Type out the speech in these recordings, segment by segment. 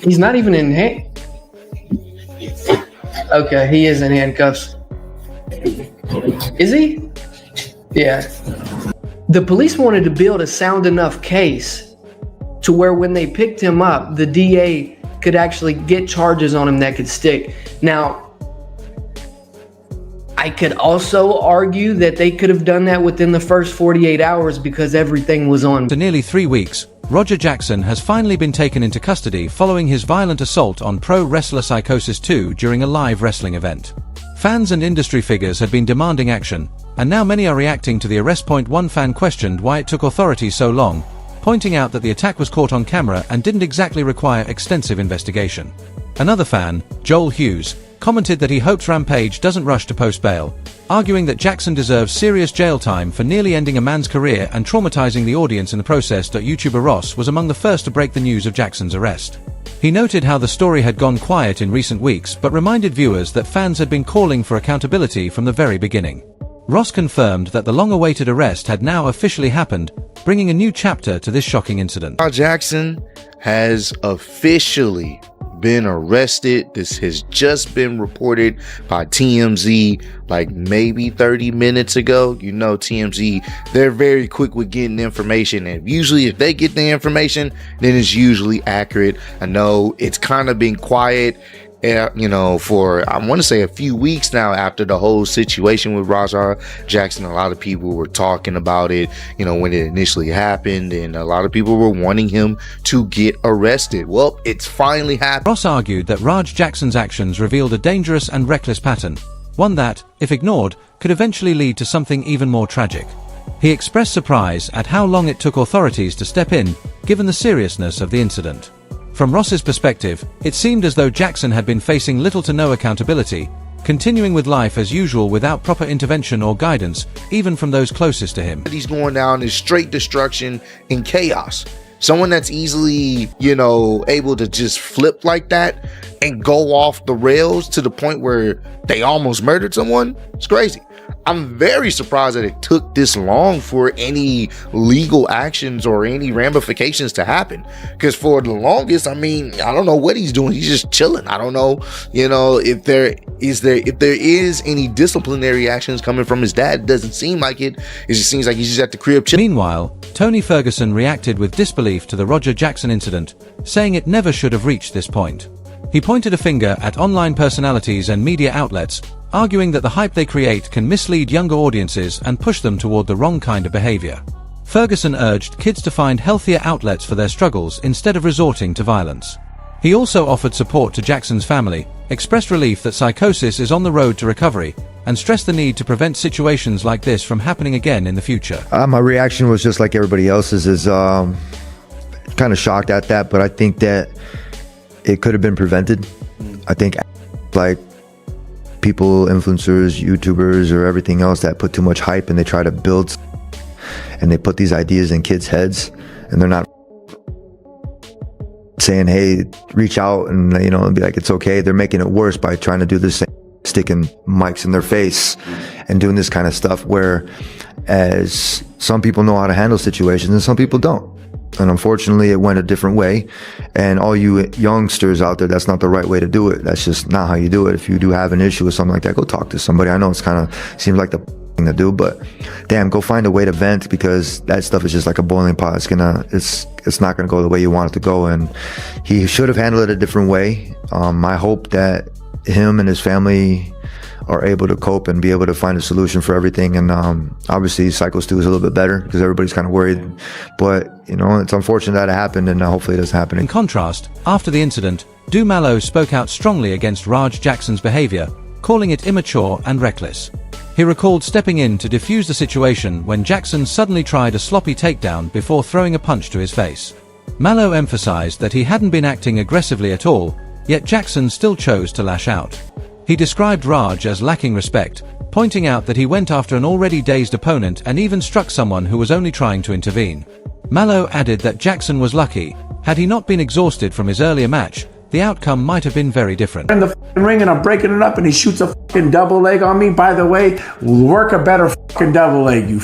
He's not even in Okay, he is in handcuffs. Is he? Yeah. The police wanted to build a sound enough case to where when they picked him up, the DA could actually get charges on him that could stick. Now, I could also argue that they could have done that within the first 48 hours because everything was on. For nearly 3 weeks, Roger Jackson has finally been taken into custody following his violent assault on pro wrestler Psychosis 2 during a live wrestling event. Fans and industry figures had been demanding action, and now many are reacting to the arrest. One fan questioned why it took authorities so long, pointing out that the attack was caught on camera and didn't exactly require extensive investigation. Another fan, Joel Hughes, commented that he hopes Rampage doesn't rush to post bail, arguing that Jackson deserves serious jail time for nearly ending a man's career and traumatizing the audience in the process. YouTuber Ross was among the first to break the news of Jackson's arrest. He noted how the story had gone quiet in recent weeks but reminded viewers that fans had been calling for accountability from the very beginning. Ross confirmed that the long-awaited arrest had now officially happened, bringing a new chapter to this shocking incident. Jackson has officially been arrested. This has just been reported by TMZ like maybe 30 minutes ago. You know, TMZ, they're very quick with getting information, and usually if they get the information, then it's usually accurate. I know it's kind of been quiet, you know, for I want to say a few weeks now after the whole situation with Roger Jackson. A lot of people were talking about it, you know, when it initially happened, and a lot of people were wanting him to get arrested. Well, it's finally happened. Ross argued that Raj Jackson's actions revealed a dangerous and reckless pattern, one that, if ignored, could eventually lead to something even more tragic. He expressed surprise at how long it took authorities to step in, given the seriousness of the incident. From Ross's perspective, it seemed as though Jackson had been facing little to no accountability, continuing with life as usual without proper intervention or guidance, even from those closest to him. He's going down in straight destruction and chaos. Someone that's easily, you know, able to just flip like that and go off the rails to the point where they almost murdered someone, it's crazy. I'm very surprised that it took this long for any legal actions or any ramifications to happen. Because for the longest, I mean, I don't know what he's doing. He's just chilling. I don't know, you know, if there is any disciplinary actions coming from his dad. It doesn't seem like it. It just seems like he's just at the crib chilling. Meanwhile, Tony Ferguson reacted with disbelief to the Roger Jackson incident, saying it never should have reached this point. He pointed a finger at online personalities and media outlets, arguing that the hype they create can mislead younger audiences and push them toward the wrong kind of behavior. Ferguson urged kids to find healthier outlets for their struggles instead of resorting to violence. He also offered support to Jackson's family, expressed relief that Psychosis is on the road to recovery, and stressed the need to prevent situations like this from happening again in the future. My reaction was just like everybody else's, is kind of shocked at that, but I think that it could have been prevented. I think like people, influencers, YouTubers, or everything else that put too much hype and they try to build and they put these ideas in kids' heads, and they're not saying, hey, reach out and, you know, and be like, it's okay. They're making it worse by trying to do this, sticking mics in their face and doing this kind of stuff, where as some people know how to handle situations and some people don't. And unfortunately, it went a different way. And all you youngsters out there, that's not the right way to do it. That's just not how you do it. If you do have an issue with something like that, go talk to somebody. I know it's kind of seems like the thing to do, but damn, go find a way to vent, because that stuff is just like a boiling pot. It's not gonna go the way you want it to go. And he should have handled it a different way. I hope that him and his family are able to cope and be able to find a solution for everything. And obviously Psycho Stu is a little bit better because everybody's kind of worried, but you know, it's unfortunate that it happened, and hopefully it doesn't happen. In contrast, after the incident, Du Mallow spoke out strongly against Raj Jackson's behavior, calling it immature and reckless. He recalled stepping in to defuse the situation when Jackson suddenly tried a sloppy takedown before throwing a punch to his face. Mallow emphasized that he hadn't been acting aggressively at all, yet Jackson still chose to lash out. He described Raj as lacking respect, pointing out that he went after an already dazed opponent and even struck someone who was only trying to intervene. Mallow added that Jackson was lucky. Had he not been exhausted from his earlier match, the outcome might have been very different. In the ring and I'm breaking it up and he shoots a double leg on me. By the way, work a better double leg, you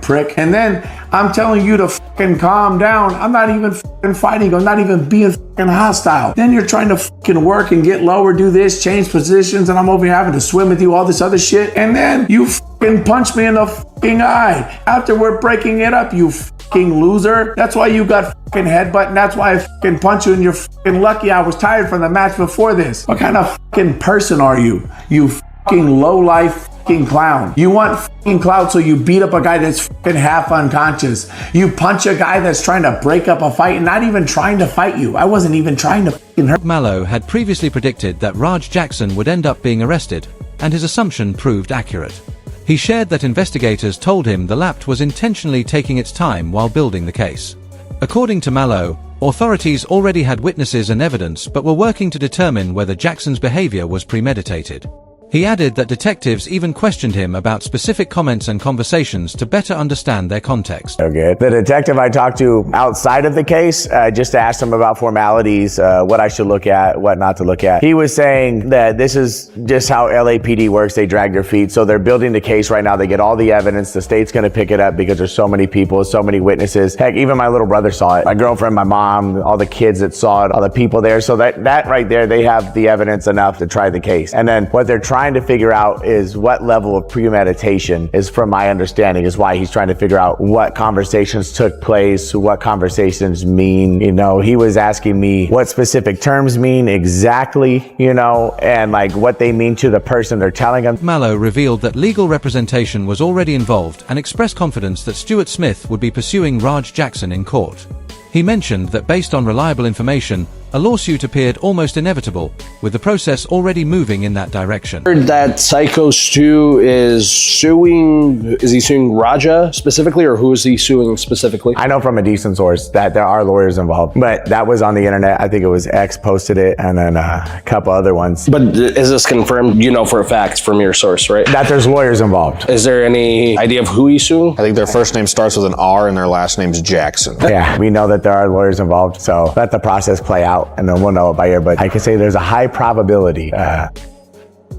prick. And then I'm telling you to fucking calm down. I'm not even fucking fighting. I'm not even being fucking hostile. Then you're trying to fucking work and get lower, do this, change positions, and I'm over here having to swim with you, all this other shit. And then you fucking punch me in the fucking eye. After we're breaking it up, you fucking loser. That's why you got fucking headbutt, and that's why I fucking punch you, and you're fucking lucky I was tired from the match before this. What kind of fucking person are you? You fucking low-life fucking clown. You want fucking clout, so you beat up a guy that's fucking half unconscious. You punch a guy that's trying to break up a fight and not even trying to fight you. I wasn't even trying to fucking hurt. Mallow had previously predicted that Raj Jackson would end up being arrested, and his assumption proved accurate. He shared that investigators told him the Lapt was intentionally taking its time while building the case. According to Mallow, authorities already had witnesses and evidence but were working to determine whether Jackson's behavior was premeditated. He added that detectives even questioned him about specific comments and conversations to better understand their context. Okay. The detective I talked to outside of the case, just to ask him about formalities, what I should look at, what not to look at. He was saying that this is just how LAPD works. They drag their feet. So they're building the case right now. They get all the evidence. The state's going to pick it up because there's so many people, so many witnesses. Heck, even my little brother saw it. My girlfriend, my mom, all the kids that saw it, all the people there. So that right there, they have the evidence enough to try the case. And then what they're trying to figure out is what level of premeditation is, from my understanding, is why he's trying to figure out what conversations took place, what conversations mean. You know, he was asking me what specific terms mean exactly, you know, and like what they mean to the person they're telling him. Mallow revealed that legal representation was already involved and expressed confidence that Stuart Smith would be pursuing Raj Jackson in court. He mentioned that based on reliable information, a lawsuit appeared almost inevitable, with the process already moving in that direction. Heard that Psycho Stu is he suing Raja specifically, or who is he suing specifically? I know from a decent source that there are lawyers involved, but that was on the internet. I think it was X posted it, and then a couple other ones. But is this confirmed, you know, for a fact from your source, right? That there's lawyers involved. Is there any idea of who he's suing? I think their first name starts with an R and their last name's Jackson. Yeah, we know that there are lawyers involved, so let the process play out, and then we'll know it by ear. But I can say there's a high probability of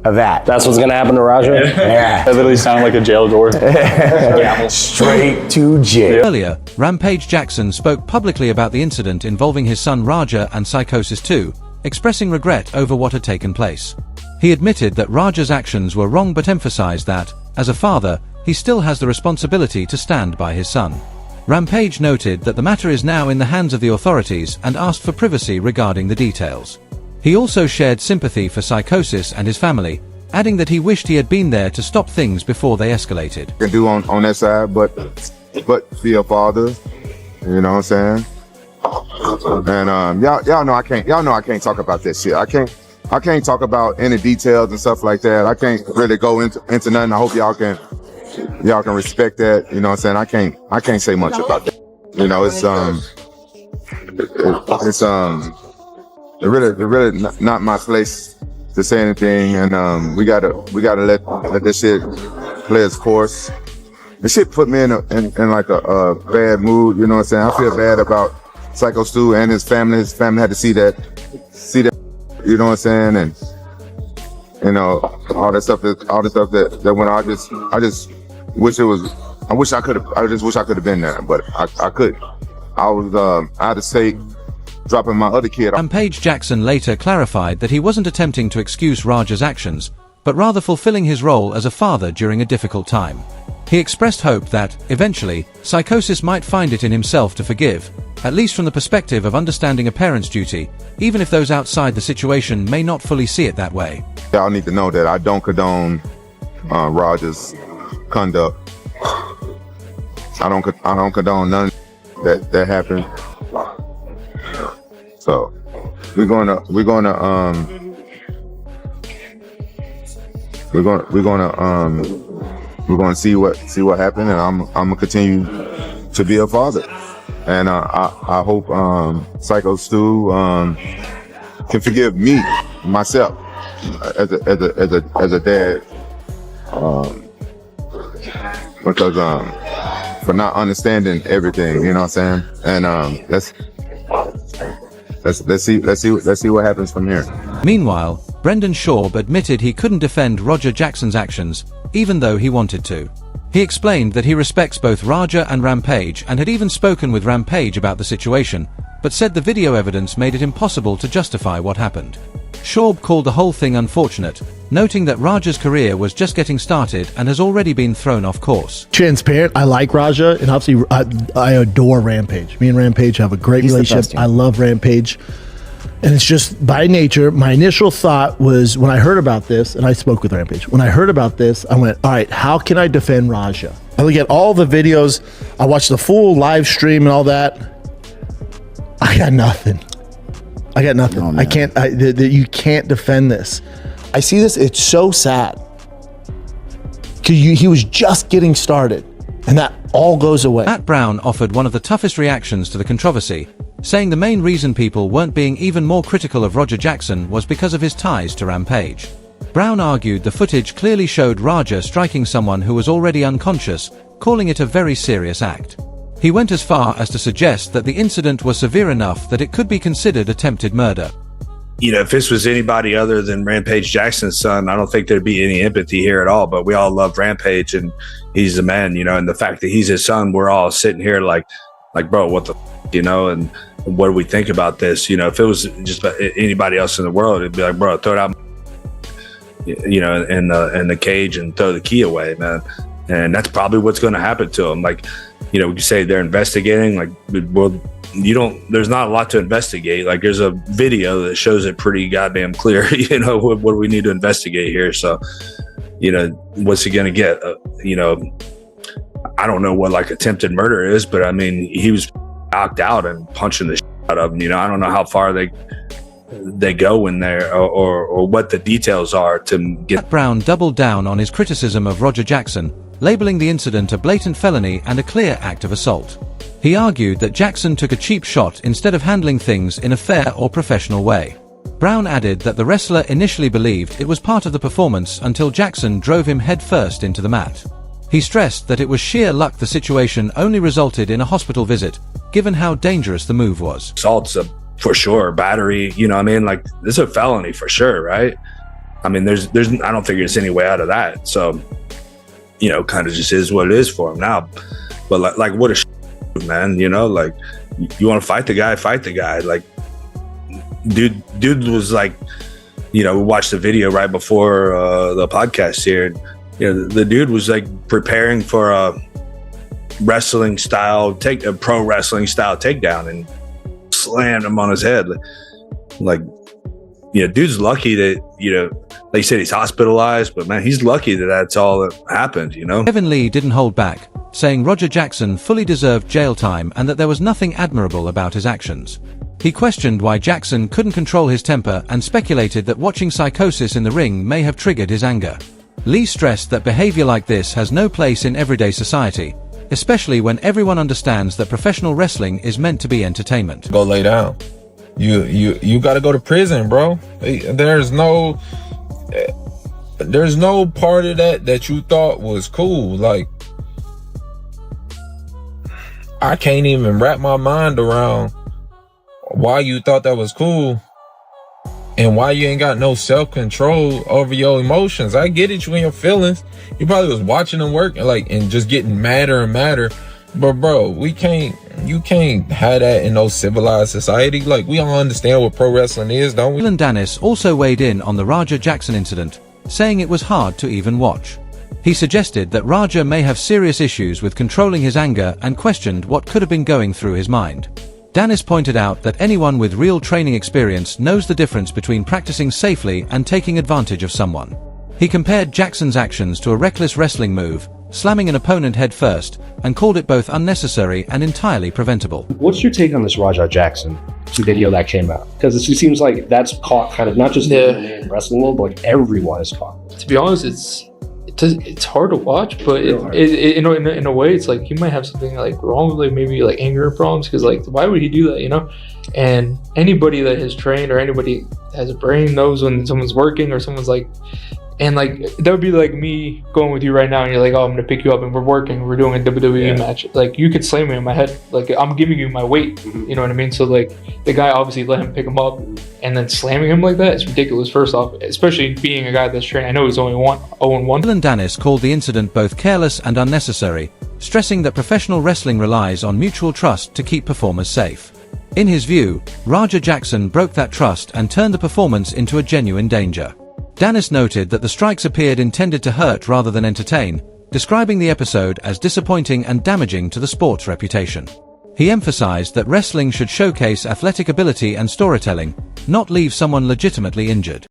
that. That's what's gonna happen to Raja? Yeah. That literally sounded like a jail door. Straight to jail. Earlier, Rampage Jackson spoke publicly about the incident involving his son Raja and Psychosis 2, expressing regret over what had taken place. He admitted that Raja's actions were wrong but emphasized that, as a father, he still has the responsibility to stand by his son. Rampage noted that the matter is now in the hands of the authorities and asked for privacy regarding the details. He also shared sympathy for Psychosis and his family, adding that he wished he had been there to stop things before they escalated. Can do on that side, but be a father, you know what I'm saying? And y'all know I can't talk about that shit. I can't talk about any details and stuff like that. I can't really go into nothing. I hope y'all can respect that, you know what I'm saying? I can't say much about that. You know, it's really not my place to say anything, and we gotta let this shit play its course. This shit put me in like a bad mood, you know what I'm saying? I feel bad about Psycho Stu and his family. His family had to see that, you know what I'm saying? And you know, all the stuff that went on. I just wish I could have been there, but I couldn't. I was out of state, dropping my other kid off. Rampage Jackson later clarified that he wasn't attempting to excuse Raja's actions, but rather fulfilling his role as a father during a difficult time. He expressed hope that, eventually, Psychosis might find it in himself to forgive, at least from the perspective of understanding a parent's duty, even if those outside the situation may not fully see it that way. Y'all need to know that I don't condone Raja's conduct. I don't condone none that happened. So we're gonna see what happened, and I'm gonna continue to be a father, and I hope Psycho Stu can forgive me myself as a dad, because for not understanding everything, you know what I'm saying? And let's see what happens from here. Meanwhile, Brendan Schaub admitted he couldn't defend Roger Jackson's actions, even though he wanted to. He explained that he respects both Raja and Rampage and had even spoken with Rampage about the situation, but said the video evidence made it impossible to justify what happened. Schaub called the whole thing unfortunate, noting that Raja's career was just getting started and has already been thrown off course. Transparent, I like Raja, and obviously I adore Rampage. Me and Rampage have a great relationship. I love Rampage. And it's just by nature, my initial thought was when I heard about this, and I spoke with Rampage, when I heard about this, I went, all right, how can I defend Raja? I look at all the videos, I watched the full live stream and all that. I got nothing. Oh, I can't, you can't defend this. I see this, it's so sad. Because he was just getting started, and that all goes away. Matt Brown offered one of the toughest reactions to the controversy, saying the main reason people weren't being even more critical of Roger Jackson was because of his ties to Rampage. Brown argued the footage clearly showed Raja striking someone who was already unconscious, calling it a very serious act. He went as far as to suggest that the incident was severe enough that it could be considered attempted murder. You know, if this was anybody other than Rampage Jackson's son, I don't think there'd be any empathy here at all. But we all love Rampage, and he's the man, you know, and the fact that he's his son, we're all sitting here like, bro, what the, you know, and what do we think about this? You know, if it was just anybody else in the world, it'd be like, bro, throw it out, you know, in the cage and throw the key away, man. And that's probably what's going to happen to him. Like, you know, we could say they're investigating, like, well, there's not a lot to investigate. Like, there's a video that shows it pretty goddamn clear, you know, what do we need to investigate here? So, you know, what's he going to get? You know, I don't know what like attempted murder is, but I mean, he was knocked out and punching the shit out of him. You know, I don't know how far they go in there or what the details are to get. Matt Brown doubled down on his criticism of Roger Jackson, labeling the incident a blatant felony and a clear act of assault. He argued that Jackson took a cheap shot instead of handling things in a fair or professional way. Brown added that the wrestler initially believed it was part of the performance until Jackson drove him headfirst into the mat. He stressed that it was sheer luck the situation only resulted in a hospital visit, given how dangerous the move was. Assault's for sure, battery, you know what I mean? Like, this is a felony for sure, right? I mean, there's I don't think there's any way out of that. So, you know, kind of just is what it is for him now. But like what a man, you know, like, you want to fight the guy. Like, dude was like, you know, we watched the video right before the podcast here. And, you know, the dude was like preparing for a pro wrestling style takedown and slammed him on his head. Like, you know, dude's lucky that, you know, like you said, he's hospitalized, but man, he's lucky that that's all that happened, you know? Kevin Lee didn't hold back, saying Roger Jackson fully deserved jail time and that there was nothing admirable about his actions. He questioned why Jackson couldn't control his temper and speculated that watching Psychosis in the ring may have triggered his anger. Lee stressed that behavior like this has no place in everyday society, especially when everyone understands that professional wrestling is meant to be entertainment. Go lay down. You got to go to prison, bro. There's no part of that you thought was cool. Like, I can't even wrap my mind around why you thought that was cool and why you ain't got no self-control over your emotions. I get it, you and your feelings. You probably was watching them work and just getting madder and madder. But bro, you can't have that in no civilized society. Like, we all understand what pro wrestling is, don't we? Dylan Dennis also weighed in on the Raja Jackson incident, saying it was hard to even watch. He suggested that Raja may have serious issues with controlling his anger and questioned what could have been going through his mind. Dennis pointed out that anyone with real training experience knows the difference between practicing safely and taking advantage of someone. He compared Jackson's actions to a reckless wrestling move, slamming an opponent head first, and called it both unnecessary and entirely preventable. What's your take on this Raja Jackson video that came out? Because it seems like that's caught kind of not just in wrestling world, but like everyone is caught. To be honest, it's hard to watch, but in a way, it's like you might have something like wrong with like maybe like anger problems, because like why would he do that, you know? And anybody that has trained or anybody that has a brain knows when someone's working or someone's like And like that would be like me going with you right now, and you're like, "Oh, I'm gonna pick you up, and we're working. We're doing a WWE match." Like you could slam me in my head. Like I'm giving you my weight. You know what I mean? So like the guy obviously let him pick him up, and then slamming him like that is ridiculous. First off, especially being a guy that's trained. I know he's only 0-1. Dylan Dennis called the incident both careless and unnecessary, stressing that professional wrestling relies on mutual trust to keep performers safe. In his view, Raja Jackson broke that trust and turned the performance into a genuine danger. Dennis noted that the strikes appeared intended to hurt rather than entertain, describing the episode as disappointing and damaging to the sport's reputation. He emphasized that wrestling should showcase athletic ability and storytelling, not leave someone legitimately injured.